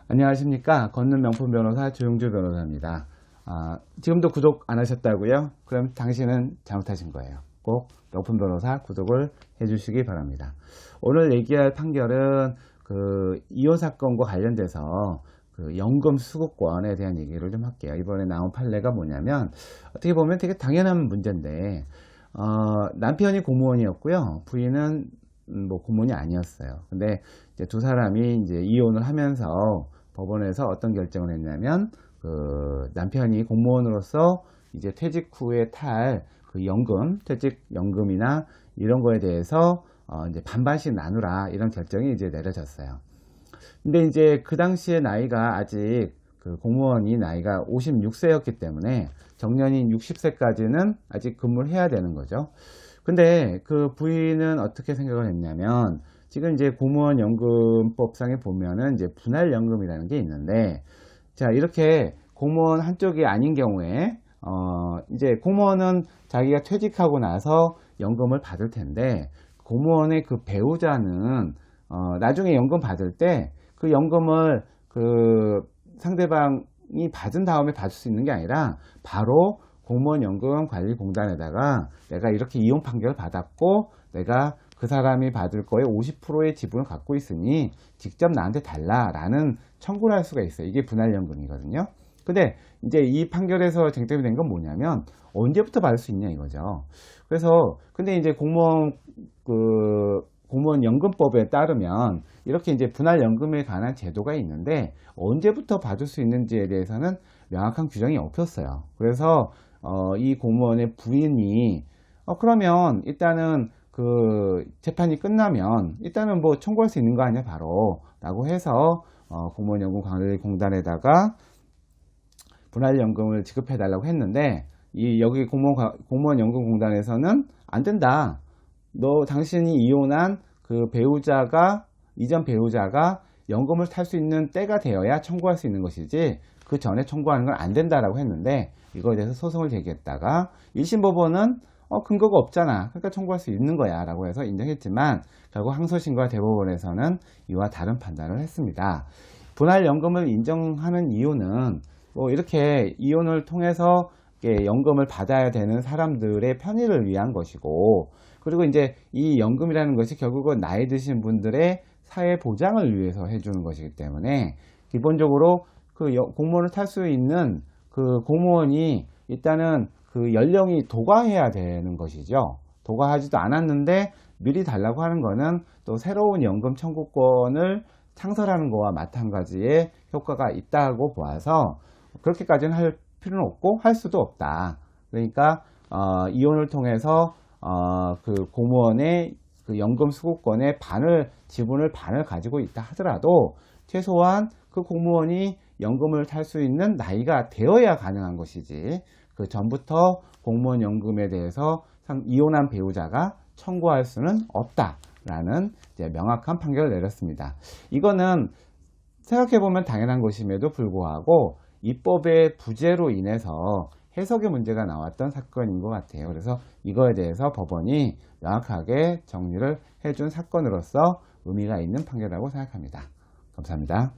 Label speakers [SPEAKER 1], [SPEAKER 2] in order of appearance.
[SPEAKER 1] 안녕하십니까. 걷는 명품 변호사 조용주 변호사입니다. 지금도 구독 안 하셨다고요? 그럼 당신은 잘못하신 거예요. 꼭 명품 변호사 구독을 해주시기 바랍니다. 오늘 얘기할 판결은 이혼 사건과 관련돼서 연금 수급권에 대한 얘기를 좀 할게요. 이번에 나온 판례가 뭐냐면, 어떻게 보면 되게 당연한 문제인데, 남편이 공무원이었고요. 부인은 뭐 공무원이 아니었어요. 근데 이제 두 사람이 이제 이혼을 하면서 법원에서 어떤 결정을 했냐면, 남편이 공무원으로서 이제 퇴직 후에 탈 연금, 퇴직연금이나 이런 거에 대해서 이제 반반씩 나누라, 이런 결정이 이제 내려졌어요. 근데 이제 그 당시에 나이가 아직 공무원이 나이가 56세였기 때문에 정년인 60세까지는 아직 근무를 해야 되는 거죠. 근데 그 부인은 어떻게 생각을 했냐면, 지금 이제 공무원 연금법상에 보면은 이제 분할연금이라는 게 있는데, 자, 이렇게 공무원 한쪽이 아닌 경우에, 이제 공무원은 자기가 퇴직하고 나서 연금을 받을 텐데, 공무원의 그 배우자는, 나중에 연금 받을 때, 그 연금을 상대방이 받은 다음에 받을 수 있는 게 아니라, 바로 공무원연금관리공단에다가 내가 이렇게 이혼 판결을 받았고, 내가 그 사람이 받을 거에 50%의 지분을 갖고 있으니 직접 나한테 달라라는 청구를 할 수가 있어요. 이게 분할연금이거든요. 근데 이제 이 판결에서 쟁점이 된 건 뭐냐면, 언제부터 받을 수 있냐 이거죠. 그래서 근데 이제 공무원연금법에 따르면 이렇게 이제 분할연금에 관한 제도가 있는데, 언제부터 받을 수 있는지에 대해서는 명확한 규정이 없었어요. 그래서 이 공무원의 부인이 그러면 일단은 재판이 끝나면 일단은 뭐 청구할 수 있는 거 아니야 바로 라고 해서 공무원연금관리공단에다가 분할연금을 지급해 달라고 했는데, 여기 공무원연금공단에서는 안 된다. 당신이 이혼한 이전 배우자가 연금을 탈 수 있는 때가 되어야 청구할 수 있는 것이지, 그 전에 청구하는 건 안 된다라고 했는데, 이거에 대해서 소송을 제기했다가 1심 법원은 근거가 없잖아, 그러니까 청구할 수 있는 거야 라고 해서 인정했지만, 결국 항소심과 대법원에서는 이와 다른 판단을 했습니다. 분할연금을 인정하는 이유는 이렇게 이혼을 통해서 연금을 받아야 되는 사람들의 편의를 위한 것이고, 그리고 이제 이 연금이라는 것이 결국은 나이 드신 분들의 사회 보장을 위해서 해주는 것이기 때문에, 기본적으로 공무원을 탈 수 있는 공무원이 일단은 연령이 도과해야 되는 것이죠. 도과하지도 않았는데 미리 달라고 하는 거는 또 새로운 연금 청구권을 창설하는 거와 마찬가지의 효과가 있다고 보아서, 그렇게까지는 할 필요는 없고 할 수도 없다. 그러니까 이혼을 통해서 공무원의 연금 수급권의 지분을 반을 가지고 있다 하더라도, 최소한 그 공무원이 연금을 탈 수 있는 나이가 되어야 가능한 것이지, 그 전부터 공무원 연금에 대해서 이혼한 배우자가 청구할 수는 없다라는 이제 명확한 판결을 내렸습니다. 이거는 생각해보면 당연한 것임에도 불구하고 입법의 부재로 인해서 해석의 문제가 나왔던 사건인 것 같아요. 그래서 이거에 대해서 법원이 명확하게 정리를 해준 사건으로서 의미가 있는 판결이라고 생각합니다. 감사합니다.